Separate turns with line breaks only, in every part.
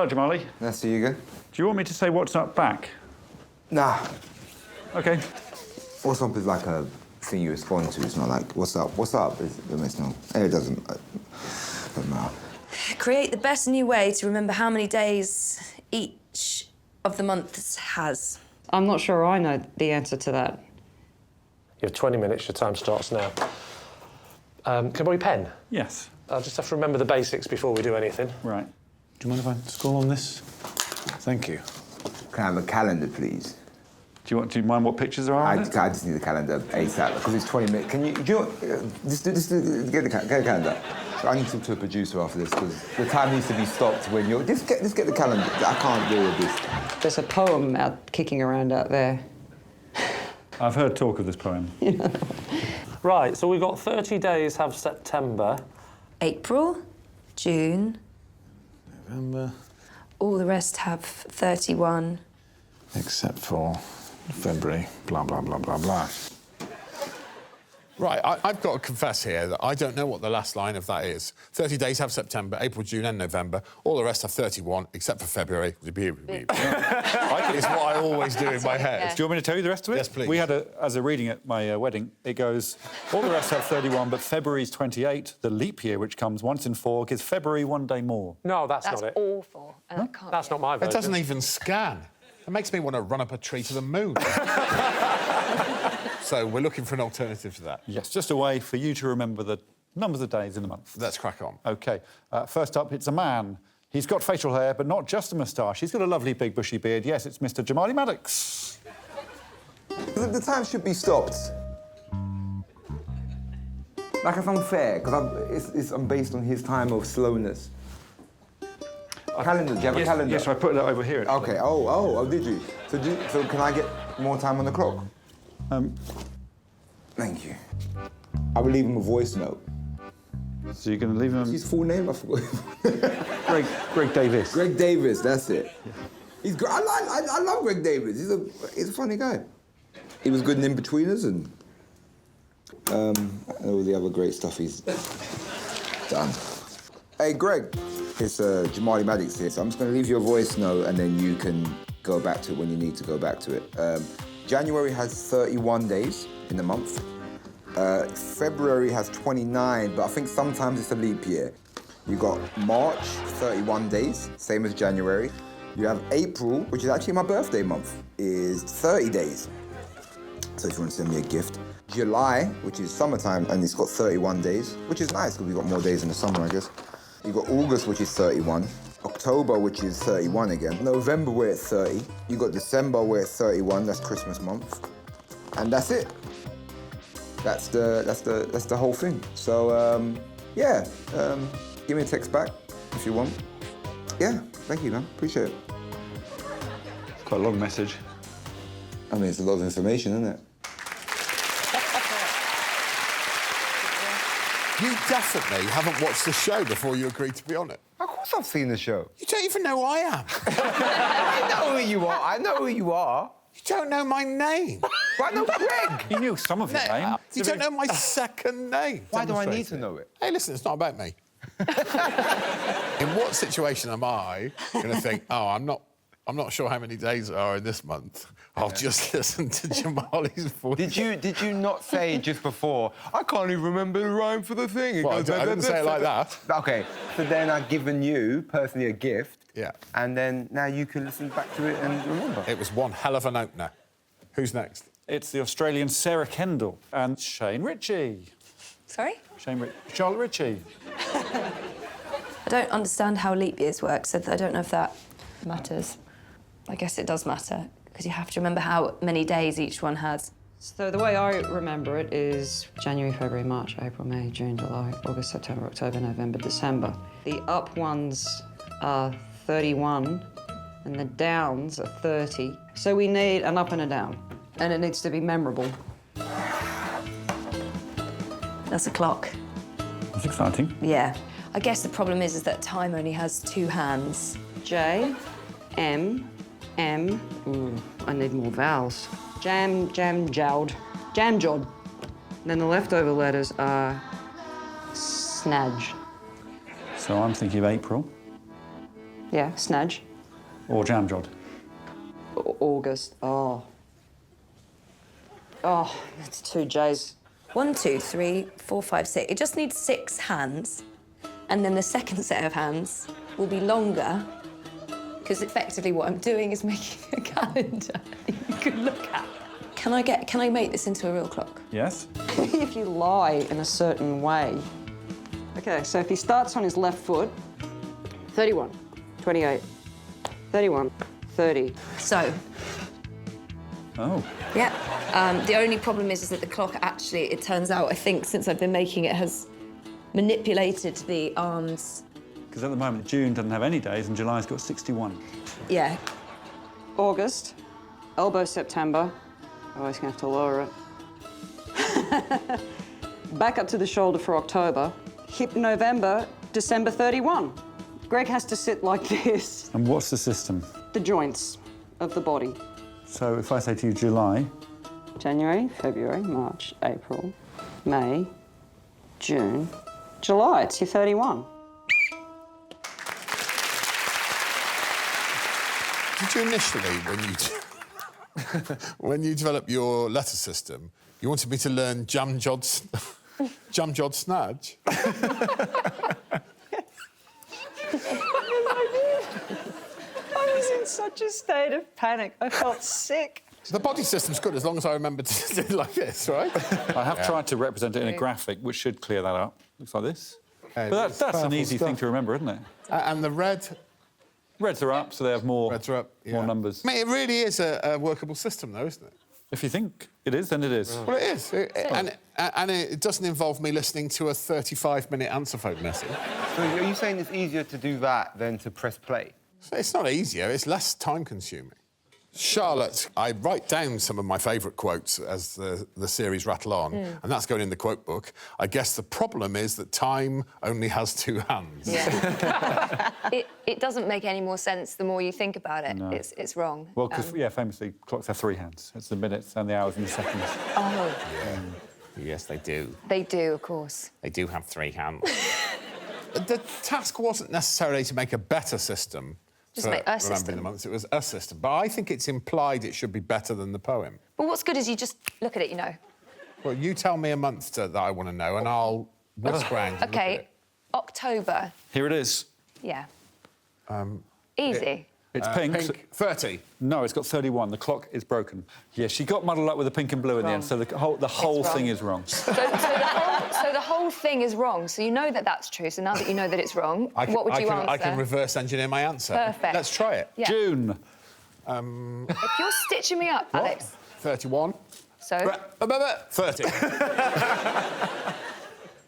Hello, Jamali.
Nice to see you again.
Do you want me to say what's up back?
Nah.
OK.
What's up is like a thing you respond to. It's not like, what's up? What's up? It makes no... It doesn't matter.
Create the best new way to remember how many days each of the months has.
I'm not sure I know the answer to that.
You have 20 minutes, your time starts now. Can I borrow your pen?
Yes.
I'll just have to remember the basics before we do anything.
Right.
Do you mind if I score on this? Thank you.
Can I have a calendar, please?
Do you mind what pictures there are on it?
I just need a calendar ASAP, because it's 20 minutes. Can you... Do you know, just get a calendar. I need to talk to a producer after this, because the time needs to be stopped when you're... Just get the calendar. I can't deal with this.
There's a poem kicking around out there.
I've heard talk of this poem.
Right, so we've got 30 days have September.
April, June.
November.
All the rest have 31.
Except for February, blah, blah, blah, blah, blah.
Right, I've got to confess here that I don't know what the last line of that is. 30 days have September, April, June and November. All the rest have 31, except for February. It's what I always do in my head.
Do you want me to tell you the rest of it?
Yes, please.
We had as a reading at my wedding, it goes, all the rest have 31, but February's 28. The leap year, which comes once in 4, gives February one day more.
No, that's not it.
Awful.
That's not my version.
It doesn't even scan. It makes me want to run up a tree to the moon. So we're looking for an alternative to that.
Yes, just a way for you to remember the numbers of days in the month.
Let's crack on.
OK. First up, it's a man. He's got facial hair, but not just a moustache. He's got a lovely big bushy beard. Yes, it's Mr. Jamal Maddox.
The time should be stopped. Like, it's unfair, because I'm based on his time of slowness. Calendar, do you have a calendar?
Yes, I put that over here.
OK, oh, did you? So can I get more time on the clock? Thank you. I will leave him a voice note.
So you're going to leave him...
What's his full name? I forgot.
Greg Davies.
Greg Davies, that's it. Yeah. He's great. I love Greg Davies. He's a funny guy. He was good in In-Betweeners and all the other great stuff he's done. Hey, Greg. It's Jamali Maddox here, so I'm just going to leave you a voice note and then you can go back to it when you need to go back to it. January has 31 days in the month. February has 29, but I think sometimes it's a leap year. You got March, 31 days, same as January. You have April, which is actually my birthday month, is 30 days. So if you want to send me a gift. July, which is summertime, and it's got 31 days, which is nice because we've got more days in the summer, I guess. You got August, which is 31. October, which is 31 again. November, where it's 30. You got December, where it's 31. That's Christmas month, and that's it. That's the whole thing. So yeah, give me a text back if you want. Yeah, thank you, man. Appreciate it.
It's quite a long message.
I mean, it's a lot of information, isn't it?
You definitely haven't watched the show before you agreed to be on it.
Of course I've seen the show.
You don't even know who I am.
I know who you are. I know who you are.
You don't know my name.
But I know Greg.
You knew some of your name.
You don't know my second name.
Why do I need to know it?
Hey, listen, it's not about me. In what situation am I going to think, oh, I'm not sure how many days there are in this month. I'll just listen to Jamali's voice.
Did you not say just before, I can't even remember the rhyme for the thing?
Well, I didn't say it like that.
OK, so then I've given you, personally, a gift.
Yeah.
And then now you can listen back to it and remember.
It was one hell of an opener. Who's next?
It's the Australian Sarah Kendall and Shane Ritchie.
Sorry?
Charlotte Ritchie.
I don't understand how leap years work, so I don't know if that matters. I guess it does matter, because you have to remember how many days each one has.
So the way I remember it is January, February, March, April, May, June, July, August, September, October, November, December. The up ones are 31 and the downs are 30. So we need an up and a down, and it needs to be memorable.
That's a clock.
That's exciting.
Yeah. I guess the problem is that time only has 2 hands.
J, M, M. Ooh, I need more vowels. Jam, jowd. Jam jod. Then the leftover letters are snadge.
So I'm thinking of April.
Yeah, Snadge.
Or Jamjod?
August. Oh. Oh, that's 2 J's.
1, 2, 3, 4, 5, 6. It just needs 6 hands, and then the second set of hands will be longer, because effectively what I'm doing is making a calendar that you can look at. Can I make this into a real clock?
Yes.
If you lie in a certain way. Okay, so if he starts on his left foot, 31, 28, 31, 30.
So,
Oh.
yeah. The only problem is that the clock actually, it turns out, I think, since I've been making it, has manipulated the arms.
Because at the moment, June doesn't have any days and July's got 61.
Yeah.
August, elbow September. Oh, he's gonna have to lower it. Back up to the shoulder for October. Hip November, December 31. Greg has to sit like this.
And what's the system?
The joints of the body.
So if I say to you July,
January, February, March, April, May, June, July, it's your 31.
Did you initially, when you developed your letter system, you wanted me to learn Jamjod Snadge?
I was in such a state of panic. I felt sick.
The body system's good as long as I remember to do it like this, right?
I have tried to represent it in a graphic, which should clear that up. Looks like this.
Yeah,
But that's an easy thing
stuff.
to remember, isn't it?
And the red...
Reds are up, so they have more,
Reds are up, yeah.
more numbers.
Mate, it really is a workable system, though, isn't it?
If you think it is, then it is.
Well, it is. And it doesn't involve me listening to a 35-minute answer phone message.
So are you saying it's easier to do that than to press play?
It's not easier, it's less time-consuming. Charlotte, I write down some of my favourite quotes as the series rattle on, and that's going in the quote book. I guess the problem is that time only has 2 hands.
Yeah. it doesn't make any more sense the more you think about it. No. It's wrong.
Well, because, famously, clocks have 3 hands. It's the minutes and the hours and the seconds.
Oh.
Yes, they do.
They do, of course.
They do have 3 hands. The task wasn't necessarily to make a better system.
Just make a system.
Remembering the months, it was a system. But I think it's implied it should be better than the poem.
But what's good is you just look at it, you know.
Well, you tell me a month that I want to know, and I'll whisk round and look at
OK,
it.
October.
Here it is.
Yeah. Easy.
It's pink.
Pink, 30.
No, it's got 31. The clock is broken. Yeah, she got muddled up with the pink and blue in the end, so the whole thing is wrong.
So the whole thing is wrong. So you know that that's true. So now that you know that it's wrong, what would you answer?
I can reverse engineer my answer.
Perfect.
Let's try it.
Yeah.
June.
If you're stitching me up,
What?
Alex.
31.
So?
30.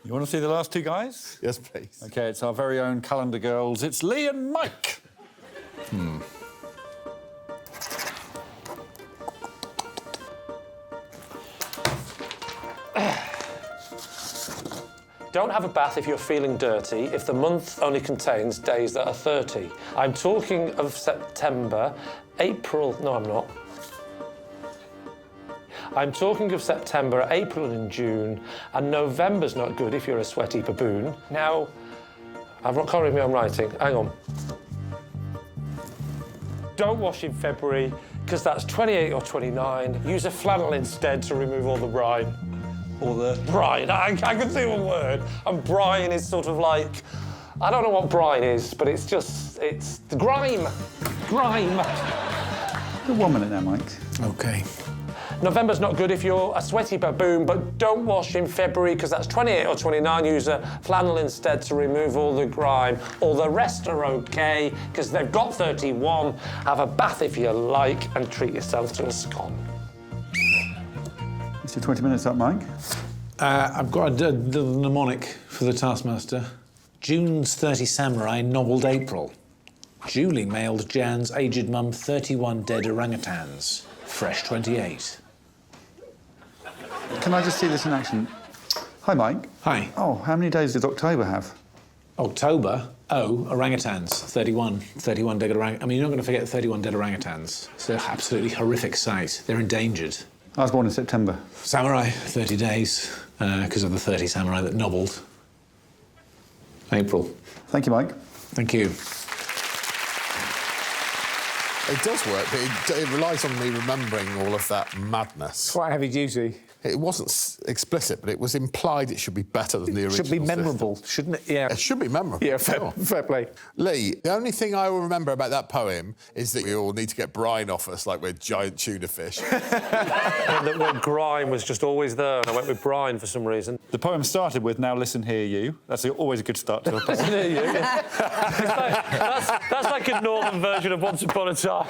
You want to see the last 2 guys?
Yes, please.
OK, it's our very own calendar girls. It's Lee and Mike.
Don't have a bath if you're feeling dirty, if the month only contains days that are 30. I'm talking of September, April... No, I'm not. I'm talking of September, April and June, and November's not good if you're a sweaty baboon. Now, I've not can't read me on writing. Hang on. Don't wash in February, because that's 28 or 29. Use a flannel instead to remove all the brine. Or the brine. I can see one word. And brine is sort of like... I don't know what brine is, but it's just... It's the grime. Grime.
Good 1 minute now, Mike.
OK.
November's not good if you're a sweaty baboon, but don't wash in February because that's 28 or 29. Use a flannel instead to remove all the grime. All the rest are OK because they've got 31. Have a bath if you like and treat yourself to a scone.
It's your 20 minutes up, Mike.
I've got a mnemonic for the Taskmaster. June's 30 samurai nobbled April. Julie mailed Jan's aged mum 31 dead orangutans. Fresh 28.
Can I just see this in action? Hi, Mike.
Hi.
Oh, how many days does October have?
October? Oh, orangutans. 31. 31 dead orangutans. I mean, you're not going to forget 31 dead orangutans. It's an absolutely horrific sight. They're endangered.
I was born in September.
Samurai, 30 days, because of the 30 samurai that nobbled. April.
Thank you, Mike.
Thank you.
It does work, but it relies on me remembering all of that madness.
Quite heavy duty.
It wasn't explicit, but it was implied it should be better than the original.
Should be memorable, shouldn't it? Yeah.
It should be memorable.
Yeah, fair play.
Lee, the only thing I will remember about that poem is that we all need to get brine off us like we're giant tuna fish.
And that when grime was just always there, and I went with brine for some reason.
The poem started with "Now listen, hear you." That's always a good start to a poem.
Hear you, yeah. That's like a northern version of Once Upon a Time.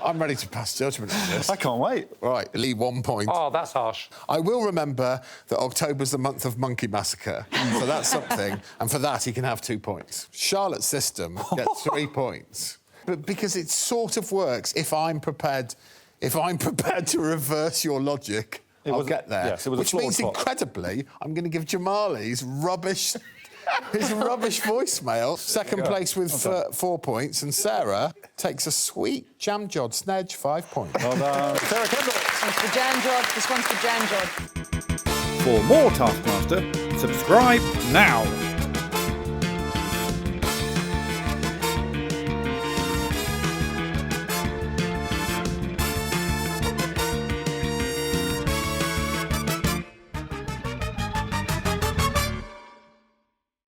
I'm ready to pass judgment on this.
I can't wait.
Right, Lee, 1 point.
Oh, that's harsh.
I will remember that October's the month of Monkey Massacre, so that's something, and for that he can have 2 points. Charlotte's system gets 3 points. But because it sort of works, if I'm prepared to reverse your logic, I'll get there.
Yes, it was
Which
a flawed
means,
plot.
incredibly, I'm going to give Jamal's rubbish... His rubbish voicemail. Second place with 4 points, and Sarah takes a sweet jam jod snedge, 5 points.
Well done. Sarah Kendall.
This one's for Jan Jod. This one's for Jan Jod.
For more Taskmaster, subscribe now.